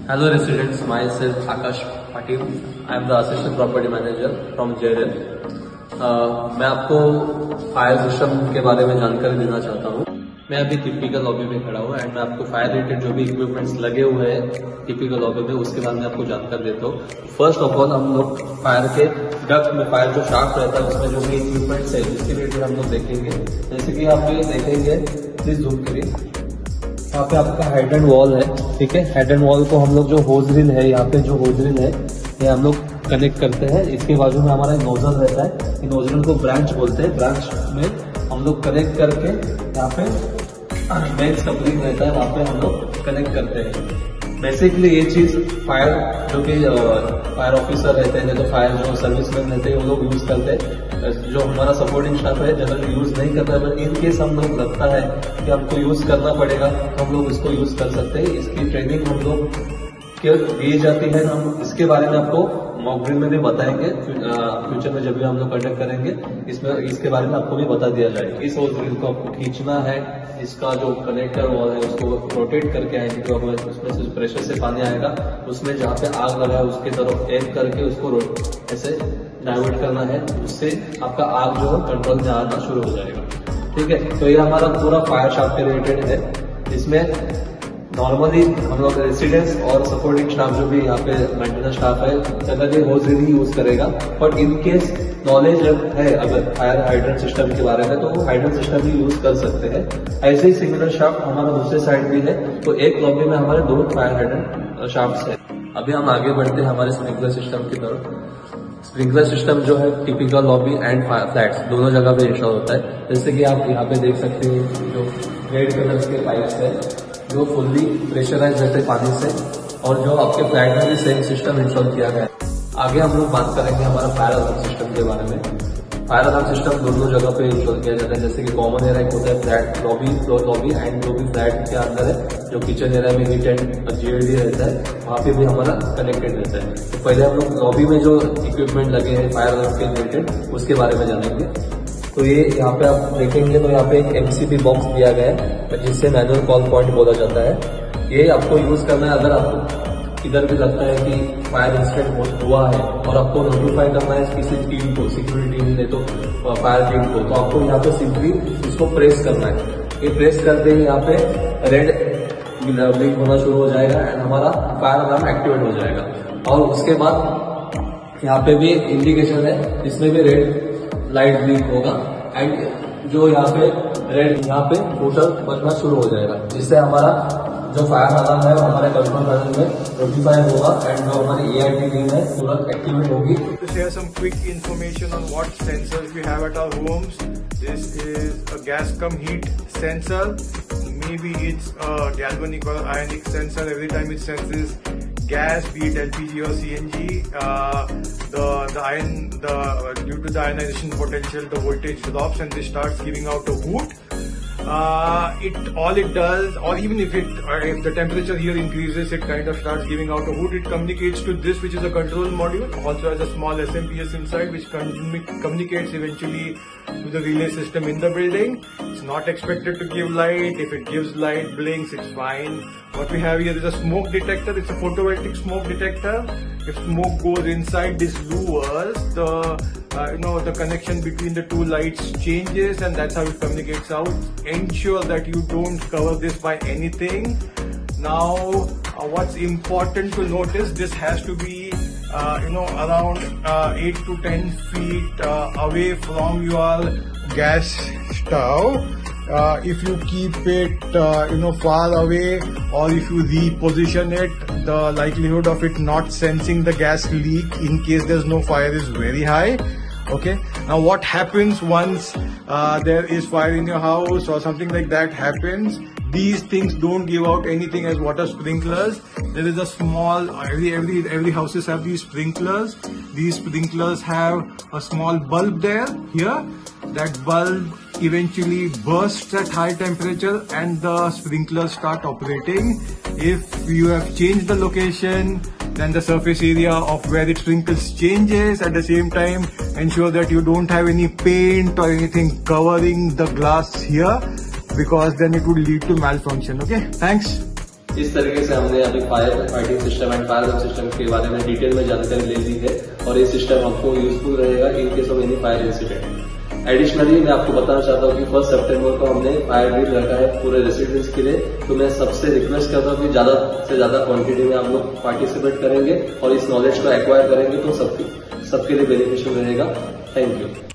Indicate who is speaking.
Speaker 1: Hello residents, myself Akash Patil. I am the assistant property manager from JRL. मैं आपको fire system के बारे में जानकारी देना चाहता हूँ। मैं अभी टिपिकल लॉबी में खड़ा हूँ एंड मैं आपको फायर रिलेटेड जो भी इक्विपमेंट्स लगे हुए हैं टिपिकल लॉबी में उसके बारे में आपको जानकारी देता हूँ। फर्स्ट ऑफ ऑल हम लोग फायर के डक्ट में फायर जो शाफ्ट रहता है उसमें जो भी इक्विपमेंट्स है उसके रिलेटेड हम लोग देखेंगे। जैसे कि आप ये देखेंगे, प्लीज जूम करिए। यहाँ पे आपका हेड एंड वॉल है, ठीक है। हेड एंड वॉल को हम लोग जो होज रिल है, यहाँ पे जो होज रिल है ये हम लोग कनेक्ट करते हैं। इसके बाजू में हमारा नोजल रहता है, इन नोजल को ब्रांच बोलते हैं। ब्रांच में हम लोग कनेक्ट करके यहाँ पे मेन कपलिंग रहता है, वहाँ पे हम लोग कनेक्ट करते हैं। बेसिकली ये चीज फायर जो कि फायर ऑफिसर रहते हैं, तो फायर जो सर्विसमैन रहते हैं वो लोग यूज करते हैं। जो हमारा सपोर्टिंग स्टाफ है जनरली यूज नहीं करता है, बट इन केस हम लोग लगता है कि हमको यूज करना पड़ेगा तो हम लोग इसको यूज कर सकते हैं। इसकी ट्रेनिंग हम लोग दी जाती है। हम इसके बारे में आपको मॉक ड्रिल में भी बताएंगे। फ्यूचर में जब भी हम लोग कंडक्ट करेंगे इसमें इसके बारे में आपको भी बता दिया जाएगा। इस होल ड्रिल को आपको खींचना है, इसका जो कनेक्टर वॉल है उसको रोटेट करके आएंगे, तो उसमें से प्रेशर से पानी आएगा, उसमें जहाँ पे आग लगा है उसके तरफ एक करके उसको ऐसे डाइवर्ट करना है, उससे आपका आग जो है कंट्रोल में आना शुरू हो जाएगा, ठीक है। तो ये हमारा पूरा फायर शाफ्ट के रिलेटेड है। इसमें नॉर्मली हम लोग रेसिडेंट्स और सपोर्टिंग स्टाफ जो भी यहाँ पे मेंटेनेंस स्टाफ है जनरली होज रिल ही यूज करेगा, बट इन केस नॉलेज है अगर फायर हाइड्रेंट सिस्टम के बारे में तो वो हाइड्रेंट सिस्टम भी यूज कर सकते हैं। ऐसे ही सिमिलर शाफ्ट हमारा दूसरे साइड भी है, तो एक लॉबी में हमारे दो फायर हाइड्रेंट शाफ्ट है। अभी हम आगे बढ़ते हैं हमारे स्प्रिंकलर सिस्टम की तरफ। स्प्रिंकलर सिस्टम जो है टिपिकल लॉबी एंड फ्लैट्स दोनों जगह पे इंस्टॉल होता है। जैसे कि आप यहाँ पे देख सकते हैं जो रेड कलर के पाइप्स है जो फुल्ली प्रेशराइज रहते हैं पानी से, और जो आपके फ्लैट में भी सेम सिस्टम इंस्टॉल किया गया है। आगे हम लोग बात करेंगे हमारा फायर अलार्म सिस्टम के बारे में। फायर अलार्म सिस्टम दोनों जगह पे इंस्टॉल किया जाता है। जैसे कि कॉमन एरिया होता है flat lobby, floor lobby and जो भी फ्लैट के अंदर है जो किचन एरिया में हीट एंड जीएलडी रहता है वहाँ पे भी हमारा कनेक्टेड रहता है। तो पहले हम लोग लॉबी में जो इक्विपमेंट लगे हैं फायर अलार्म के रिलेटेड उसके बारे में जानेंगे। तो ये यहाँ पे आप देखेंगे तो यहाँ पे एक एमसीबी बॉक्स दिया गया है जिससे मैनुअल कॉल पॉइंट बोला जाता है। ये आपको यूज करना है अगर आपको इधर भी लगता है कि फायर इंसिडेंट हुआ है और आपको नोटिफाई करना है किसी टीम को, सिक्योरिटी टीम ने तो फायर टीम को, तो आपको यहाँ पे सिंपली इसको प्रेस करना है। ये प्रेस करते ही यहाँ पे रेड ब्लिंक होना शुरू हो जाएगा एंड हमारा फायर अलार्म एक्टिवेट हो जाएगा। और उसके बाद यहाँ पे भी इंडिकेशन है, इसमें भी रेड लाइट ब्लिंक होगा एंड जो यहाँ पे रेड यहाँ पे टोटल बनना शुरू हो जाएगा, जिससे हमारा जो फायर अलार्म है वो हमारे कंट्रोल पैनल में नोटिफाई होगा एंड जो हमारी एआईटी टीम है तुरंत एक्टिवेट होगी।
Speaker 2: To share some quick information on what sensors we have at our homes. This is a gas cum heat sensor. Maybe it's a galvanic or ionic sensor. Every time it senses gas, be it LPG or CNG, due to the ionization potential, the voltage drops and this starts giving out a hoot. All it does, or even if the temperature here increases, it kind of starts giving out a hoot. It communicates to this, which is a control module, also has a small SMPS inside, which communicates eventually to the relay system in the building. It's not expected to give light. If it gives light, blinks, it's fine. What we have here is a smoke detector. It's a photovoltaic smoke detector. If smoke goes inside, this lowers the connection between the two lights changes, and that's how it communicates out. Ensure that you don't cover this by anything. Now, what's important to notice, this has to be around 8 to 10 feet away from your gas stove. If you keep it far away, or if you reposition it, the likelihood of it not sensing the gas leak in case there's no fire is very high. Okay, now what happens once there is fire in your house or something like that happens? These things don't give out anything as water sprinklers. There is a small, every houses have these sprinklers. These sprinklers have a small bulb there, here. That bulb eventually bursts at high temperature and the sprinklers start operating. If you have changed the location, then the surface area of where it sprinkles changes. At the same time, ensure that you don't have any paint or anything covering the glass here, because then it would lead to malfunction. Okay, thanks.
Speaker 1: इस तरीके से हमने अभी fire fighting system and fire alarm system के बारे में detail में जानकारी ले ली है और ये सिस्टम आपको यूजफुल रहेगा in case of any fire incident. Additionally मैं आपको बताना चाहता हूँ कि 1 सितंबर को हमने फायर ड्रिल रखा है पूरे रेसिडेंट्स के लिए, तो मैं सबसे रिक्वेस्ट करता हूँ कि ज्यादा से ज्यादा क्वांटिटी में आप लोग पार्टिसिपेट करेंगे और इस नॉलेज को एक्वायर करेंगे तो सबके लिए बेनिफिशियल रहेगा। Thank you.